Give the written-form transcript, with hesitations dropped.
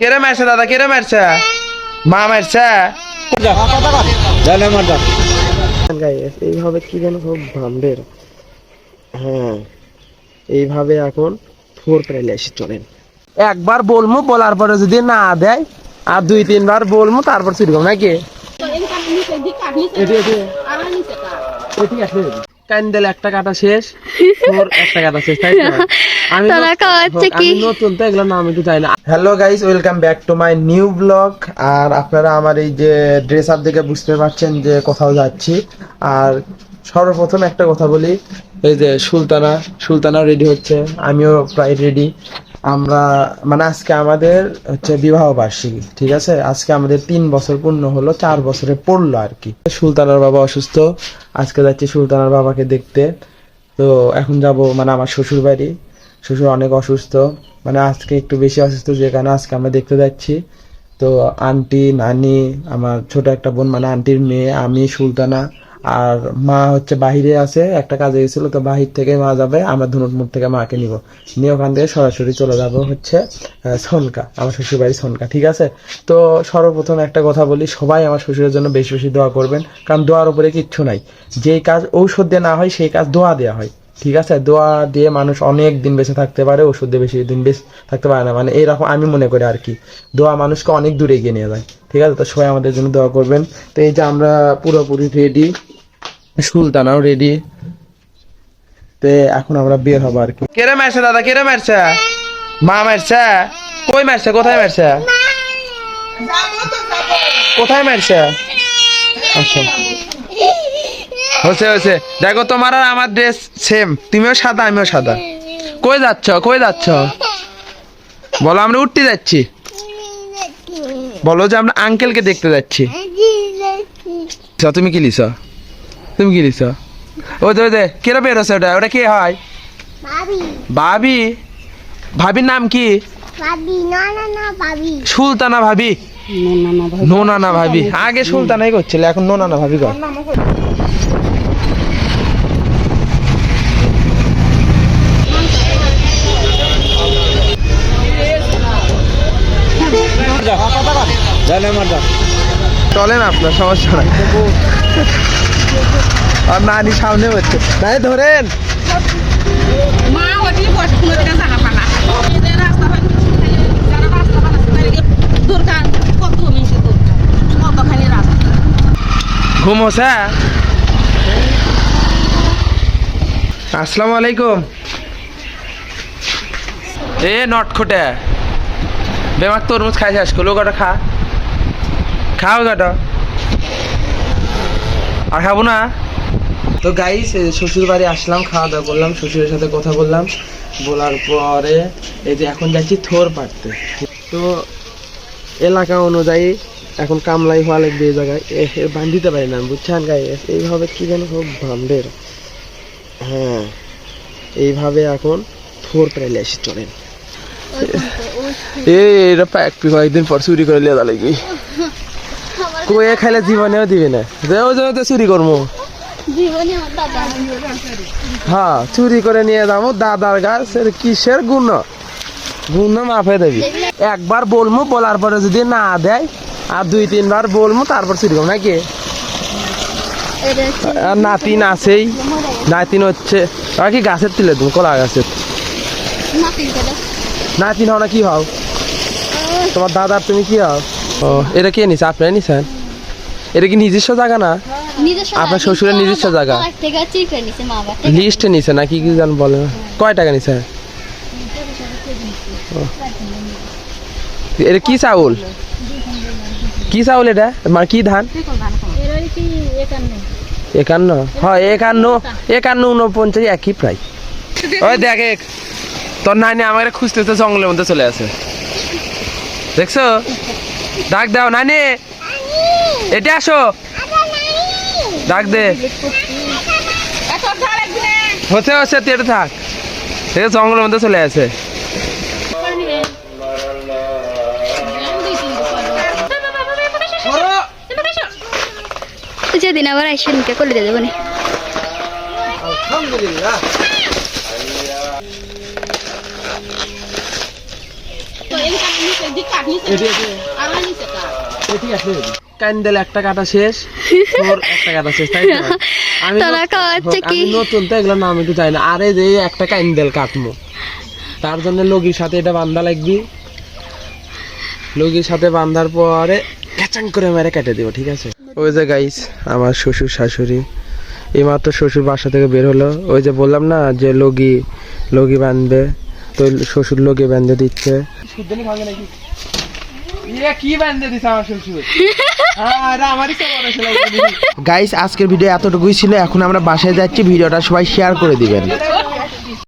কেরে মারছে দাদা, কেরে মারছে? মা মারছে? এইভাবে কি যেন সব ভান্ডের। হ্যাঁ, এইভাবে এখন ফোর প্যারালাইসিস চলেন। একবার বলমু, বলার পরে যদি না দেয় আর 2-3 বার বলমু, তারপর চুরি করবো নাকি? ক্যান্ডেল একটা কাটা শেষ, ফোর একটা কাটা শেষ, তাই না? আমি নতুন তো, এগুলো নাম একটু চাই না। Hello guys, welcome back to my new blog. আর আপনারা আমার এই যে ড্রেস আপ দেখে বুঝতে পারছেন যে কোথাও যাচ্ছি। আর সর্বপ্রথম একটা কথা বলি, এই যে সুলতানা রেডি হচ্ছে, আমিও প্রায় রেডি। আমরা মানে আজকে আমাদের হচ্ছে বিবাহ বার্ষিকী, ঠিক আছে? আজকে আমাদের 3 বছর পূর্ণ হলো, 4 বছরে পড়লো আর কি। সুলতানার বাবা অসুস্থ, আজকে যাচ্ছি সুলতানার বাবাকে দেখতে। তো এখন যাব মানে আমার শ্বশুর বাড়ি। শ্বশুর অনেক অসুস্থ, মানে আজকে একটু বেশি অসুস্থ, যে কারণে আজকে আমরা দেখতে যাচ্ছি। তো আন্টি, নানি, আমার ছোট একটা বোন মানে আন্টির মেয়ে, আমি, সুলতানা আর মা হচ্ছে বাহিরে আছে, একটা কাজে গেছিল, তো বাহির থেকে মা যাবে, আমরা ধনুটমুড় থেকে মাকে নিয়ে ওখান থেকে সরাসরি চলে যাব হচ্ছে সনকা, আমার শ্বশুর বাড়ি সনকা, ঠিক আছে? তো সর্বপ্রথম একটা কথা বলি, সবাই আমার শ্বশুরের জন্য বেশি বেশি দোয়া করবেন, কারণ দোয়ার উপরে কিচ্ছু নাই। যেই কাজ ঔষধ দিয়ে না হয়, সেই কাজ দোয়া দেওয়া হয়, ঠিক আছে? দোয়া দিয়ে মানুষ অনেক দিন বেঁচে থাকতে পারে, ওষুধ দিয়ে বেশি দিন বেঁচে থাকতে পারে না, মানে এইরকম আমি মনে করি আর কি। দোয়া মানুষকে অনেক দূরে এগিয়ে নিয়ে যায়, ঠিক আছে? তো সবাই আমাদের জন্য দোয়া করবেন। তো এই যে আমরা পুরোপুরি রেডি, সুলতানাও রেডি, তো এখন আমরা বের হবো আর কি। কেরে মারছে দাদা, কেরে মারছে? মা মারছে? কই মারছে? কোথায় মারছে? কোথায় মারছে? আচ্ছা, হচ্ছে দেখো, তোমার আর আমার ড্রেস সেম, তুমিও সাদা আমিও সাদা। কই যাচ্ছ, কই যাচ্ছ? বলো আমরা উঠতে যাচ্ছি, বলো যে আমরা আঙ্কেলকে দেখতে যাচ্ছি। তুমি কি লিছ? তুমি কি লিছ? ওই যে কেরা বেরোছে, ওটা ওটা কে হয়? ভাবি। ভাবির নাম কি? সুলতানা ভাবি, নোনানা ভাবি। আগে সুলতানাই করছিল, এখন নোনানা ভাবি কর। চলেন, আপনার সমস্যা নাই। আর নানি সামনে হচ্ছে, নাই ধরেন। ঘুমোছে। আসসালামু আলাইকুম। এ নটখোটে বেমাক তরমুজ খাই শেষ করলো, গোটা খাও গোটা, আর খাবো না। তো গাইস, শ্বশুর বাড়ি আসলাম, খাওয়া দাওয়া করলাম, শ্বশুরের সাথে কথা বললাম, বলার পরে এই যে এখন যাচ্ছি থোর পাড়তে। তো এলাকা অনুযায়ী এখন কামলাই হওয়া লাগবে এই জায়গায়, বান্ধিতে পারি না, বুঝছেন গাইস? এইভাবে কি যেন সব ভান্ডের। হ্যাঁ, এইভাবে এখন থোর প্যারালাইসিস চলেন। এইটা কয়েকদিন পর চুরি করে লিয়ে লাগবে, কয়ে খাইলে জীবনেও দিবি না, চুরি করবো। হ্যাঁ, চুরি করে নিয়ে যাবো দাদার গাছের কিসের গুণ মাফে দেবি। একবার বলবো, বলার পরে যদি না দেয় আর 2-3 বার বলবো, তারপর চুরি করবো নাকি? আর নাতিন আছেই, নাতিন হচ্ছে কি গাছের তুলে তুমি, কলা গাছের নাতিন হও না কি হও? তোমার দাদার তুমি কি হও? ও, এটা কে নিছে? আপনারা নিছেন? এটা কি নিজস্ব জায়গা না? আপনার শ্বশুরের নিজস্ব জায়গা? লিস্টে নিছে না কি কি জান বলে? কয় টাকা নিছে? এটা কি চাউল? কি চাউল এটা? মানে কি ধান? 51। হ্যাঁ, 51, 49 একই প্রায়। ওই দেখ, তোর নানি আমাকে খুঁজতে জঙ্গলের মধ্যে চলে আসে, দেখছো? ডাক দাও, নানি এটা আসো, ডাক দে। হচ্ছে তুই এটা থাক, জঙ্গলের মধ্যে চলে আসে। যেদিন আবার আইসেন কে করে দিয়ে দেবো না। আলহামদুলিল্লাহ। তো এই কাজ ঠিক আছে ক্যান্ডেল একটা কাটা শেষ, তোর একটা কাটা শেষ, তাই তো? আমি নতুন তো এগুলো নাম একটু জানি না। আরে যে একটা ক্যান্ডেল কাটবো, তার জন্য লগির সাথে এটা বান্ধা লাগবি। লগির সাথে বান্ধার পরে ক্যাচাং করে মেরে কেটে দিব, ঠিক আছে? ওই যে গাইস আমার শ্বশুর শাশুড়ি এইমাত্র শ্বশুর বাসা থেকে বের হলো। ওই যে বললাম না যে লগি বাঁধবে, তো শ্বশুর লগি বাঁধে দিচ্ছে। গাইস আজকের ভিডিও এতটুকুই ছিল। এখন আমরা বাসায় যাচ্ছি, ভিডিওটা সবাই শেয়ার করে দিবেন।